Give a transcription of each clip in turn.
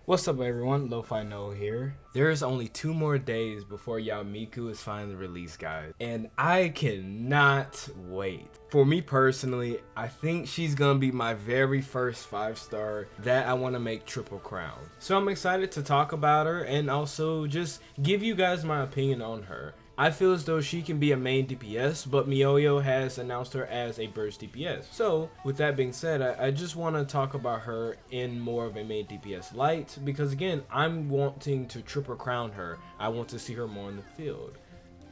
What's up everyone, Lo-Fi Noah here. There's only 2 more days before Yae Miko is finally released, guys. And I cannot wait. For me personally, I think she's gonna be my very first 5-star that I want to make Triple Crown. So I'm excited to talk about her and also just give you guys my opinion on her. I feel as though she can be a main DPS, but MiHoYo has announced her as a burst DPS. So, with that being said, I just want to talk about her in more of a main DPS light, because again, I'm wanting to triple crown her. I want to see her more in the field.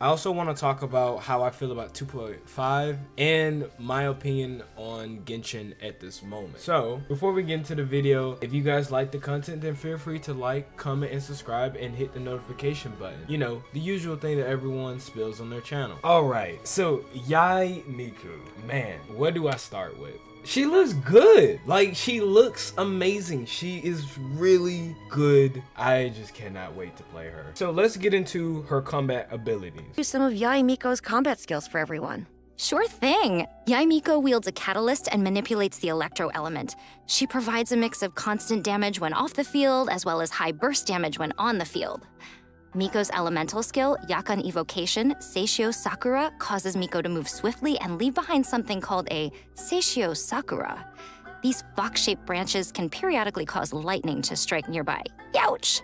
I also want to talk about how I feel about 2.5 and my opinion on Genshin at this moment. So, before we get into the video, if you guys like the content, then feel free to like, comment, and subscribe, and hit the notification button. You know, the usual thing that everyone spills on their channel. Alright, so Yae Miko. Man, where do I start with? She looks good. Like, she looks amazing. She is really good. I just cannot wait to play her. So let's get into her combat abilities. Do some of Yae Miko's combat skills for everyone. Sure thing. Yae Miko wields a catalyst and manipulates the electro element. She provides a mix of constant damage when off the field, as well as high burst damage when on the field. Miko's elemental skill, Yakan Evocation, Seishio Sakura, causes Miko to move swiftly and leave behind something called a Seishio Sakura. These fox-shaped branches can periodically cause lightning to strike nearby. Youch!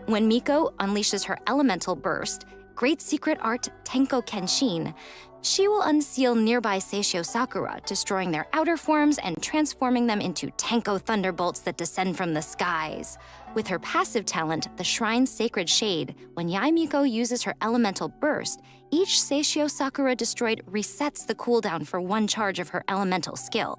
When Miko unleashes her elemental burst, Great Secret Art Tenko Kenshin, she will unseal nearby Seishio Sakura, destroying their outer forms and transforming them into Tenko thunderbolts that descend from the skies. With her passive talent, the Shrine's Sacred Shade, when Yae Miko uses her elemental burst, each Seishio Sakura destroyed resets the cooldown for 1 charge of her elemental skill.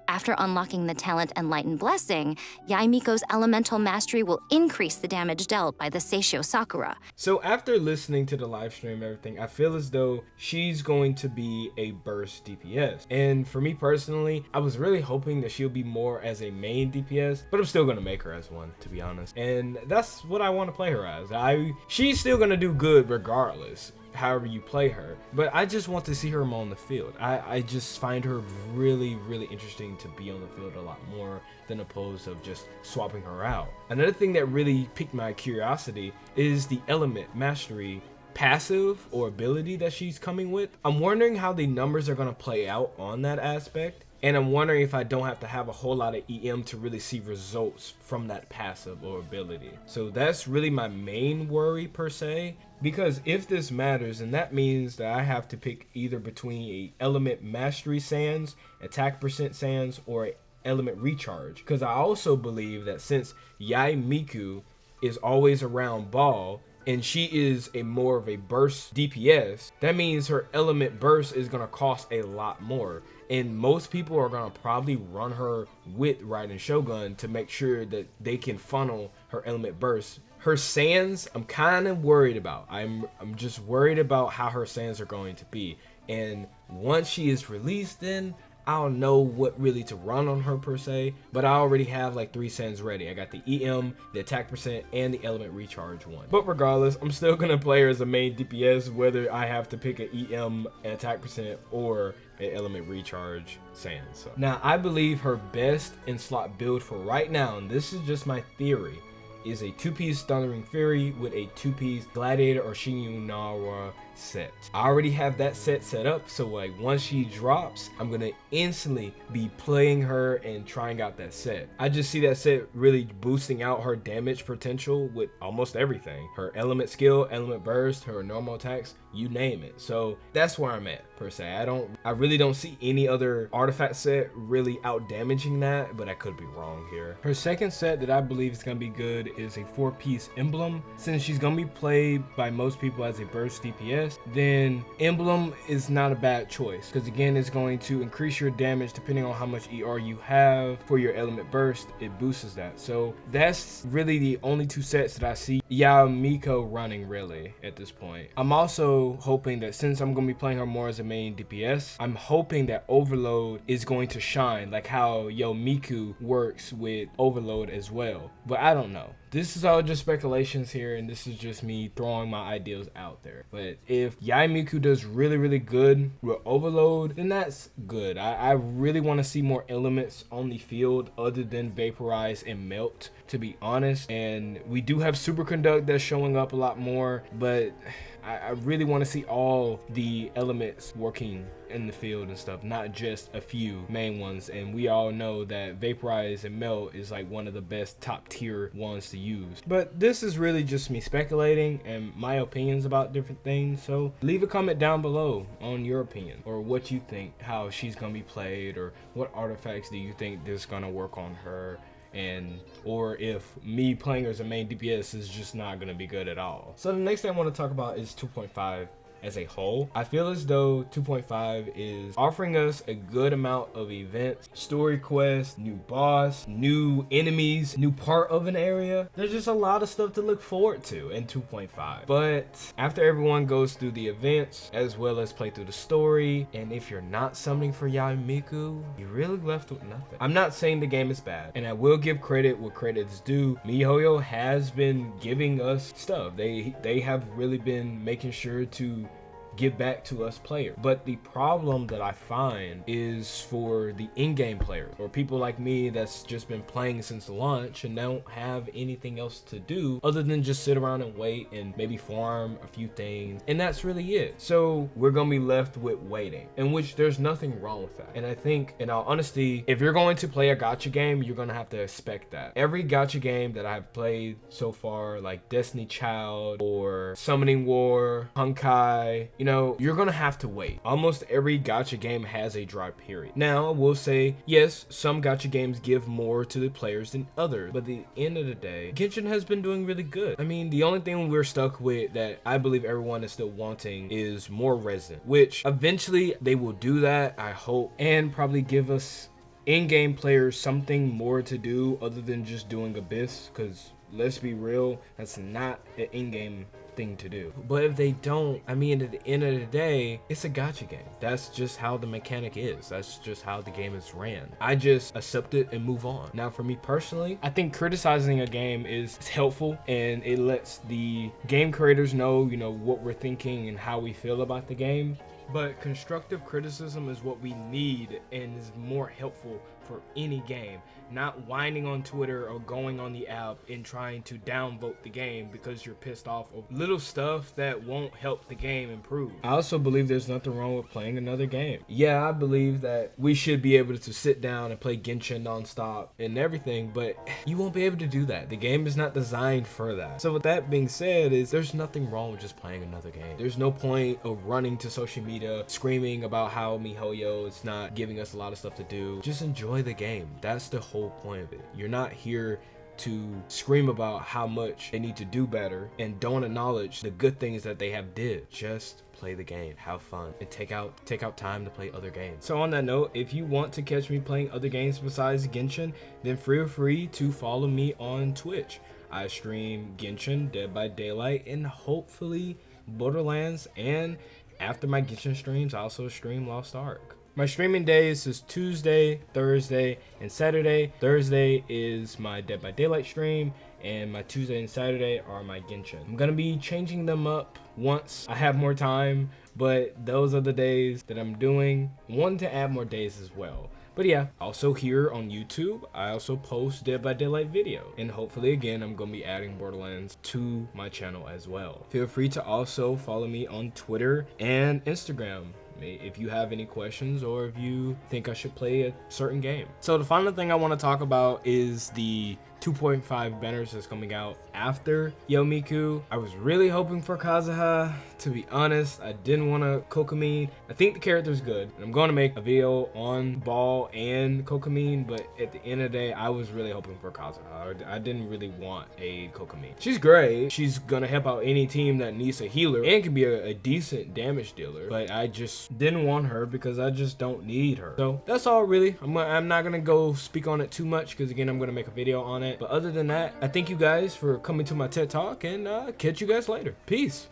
After unlocking the talent Enlightened Blessing, Yae Miko's elemental mastery will increase the damage dealt by the Seishio Sakura. So after listening to the live stream and everything, I feel as though she's going to be a burst DPS. And for me personally, I was really hoping that she'll be more as a main DPS, but I'm still gonna make her as one, to be honest. And that's what I want to play her as. She's still gonna do good regardless, however you play her, but I just want to see her more on the field. I just find her really interesting to be on the field a lot more than opposed of just swapping her out. Another thing that really piqued my curiosity is the element mastery passive or ability that she's coming with. I'm wondering how the numbers are going to play out on that aspect, and I'm wondering if I don't have to have a whole lot of EM to really see results from that passive or ability. So that's really my main worry per se, because if this matters, then that means that I have to pick either between a element mastery sans, attack percent sans, or a element recharge. Because I also believe that since Yae Miko is always around ball, and she is a more of a burst DPS, that means her element burst is going to cost a lot more. And most people are going to probably run her with Raiden Shogun to make sure that they can funnel her element burst. Her sands, I'm kind of worried about. I'm just worried about how her sands are going to be. And once she is released, then I'll know what really to run on her per se, but I already have like 3 sands ready. I got the EM, the attack percent, and the element recharge one. But regardless, I'm still gonna play her as a main DPS, whether I have to pick an EM, an attack percent, or an element recharge sand. So now I believe her best in slot build for right now, and this is just my theory, is a 2-piece Thundering Fury with a 2-piece Gladiator or Shinyu Nawa set. I already have that set up, so like once she drops, I'm gonna instantly be playing her and trying out that set. I just see that set really boosting out her damage potential with almost everything. Her element skill, element burst, her normal attacks, you name it. So that's where I'm at per se. I really don't see any other artifact set really out damaging that, but I could be wrong here. Her second set that I believe is gonna be good is a 4-piece Emblem. Since she's gonna be played by most people as a burst DPS, then Emblem is not a bad choice, because again, it's going to increase your damage depending on how much ER you have for your element burst. It boosts that. So that's really the only 2 sets that I see Yae Miko running really at this point. I'm also hoping that since I'm going to be playing her more as a main DPS, I'm hoping that Overload is going to shine like how Yae Miko works with Overload as well, but I don't know. This is all just speculations here, and this is just me throwing my ideas out there. But if Yae Miko does really good with Overload, then that's good. I really want to see more elements on the field other than Vaporize and Melt. to be honest. And we do have Superconduct that's showing up a lot more, but I really want to see all the elements working in the field and stuff, not just a few main ones. And we all know that Vaporize and Melt is like one of the best top tier ones to use. But this is really just me speculating and my opinions about different things. So leave a comment down below on your opinion, or what you think, how she's gonna be played, or what artifacts do you think this is gonna work on her, and or if me playing her as a main DPS is just not going to be good at all. So the next thing I want to talk about is 2.5 as a whole. I feel as though 2.5 is offering us a good amount of events, story quests, new boss, new enemies, new part of an area. There's just a lot of stuff to look forward to in 2.5. But after everyone goes through the events as well as play through the story, and if you're not summoning for Yae Miko, you're really left with nothing. I'm not saying the game is bad, and I will give credit where credit is due. MiHoYo has been giving us stuff. They have really been making sure to give back to us players. But the problem that I find is for the in-game players, or people like me that's just been playing since launch and don't have anything else to do other than just sit around and wait and maybe farm a few things, and that's really it. So we're gonna be left with waiting, in which there's nothing wrong with that. And I think, in all honesty, if you're going to play a gacha game, you're gonna have to expect that. Every gacha game that I've played so far, like Destiny Child or Summoning War, Honkai, you know, you're gonna have to wait. Almost every gacha game has a dry period. Now, I will say, yes, some gacha games give more to the players than others, but at the end of the day, Genshin has been doing really good. I mean, the only thing we're stuck with that I believe everyone is still wanting is more resident, which eventually they will do that, I hope, and probably give us in-game players something more to do other than just doing Abyss, because let's be real, that's not an in-game thing to do. But if they don't, I mean, at the end of the day, it's a gacha game. That's just how the mechanic is. That's just how the game is ran. I just accept it and move on. Now, for me personally, I think criticizing a game is helpful, and it lets the game creators know, you know, what we're thinking and how we feel about the game. But constructive criticism is what we need and is more helpful for any game, not whining on Twitter or going on the app and trying to downvote the game because you're pissed off of little stuff that won't help the game improve. I also believe there's nothing wrong with playing another game. Yeah, I believe that we should be able to sit down and play Genshin nonstop and everything, but you won't be able to do that. The game is not designed for that. So with that being said, there's nothing wrong with just playing another game. There's no point of running to social media screaming about how MiHoYo is not giving us a lot of stuff to do. Just enjoy the game. That's the whole point of it. You're not here to scream about how much they need to do better and don't acknowledge the good things that they have did. Just play the game, have fun, and take out time to play other games. So on that note, if you want to catch me playing other games besides Genshin, then feel free to follow me on Twitch. I stream Genshin, Dead by Daylight, and hopefully Borderlands, and after my Genshin streams, I also stream Lost Ark. My streaming days is Tuesday, Thursday, and Saturday. Thursday is my Dead by Daylight stream, and my Tuesday and Saturday are my Genshin. I'm gonna be changing them up once I have more time, but those are the days that I'm doing. I want to add more days as well. But yeah, also here on YouTube, I also post Dead by Daylight video. And hopefully again, I'm gonna be adding Borderlands to my channel as well. Feel free to also follow me on Twitter and Instagram if you have any questions or if you think I should play a certain game. So the final thing I want to talk about is the 2.5 banners that's coming out after Yae Miko. I was really hoping for Kazuha, to be honest. I didn't want to Kokomine. I think the character's good, and I'm going to make a video on Ball and Kokomine, but at the end of the day, I was really hoping for Kazuha. I didn't really want a Kokomine. She's great. She's gonna help out any team that needs a healer and can be a decent damage dealer, but I just didn't want her because I just don't need her. So that's all really. I'm not gonna go speak on it too much because again, I'm gonna make a video on it. But other than that, I thank you guys for coming to my TED Talk, and catch you guys later. Peace.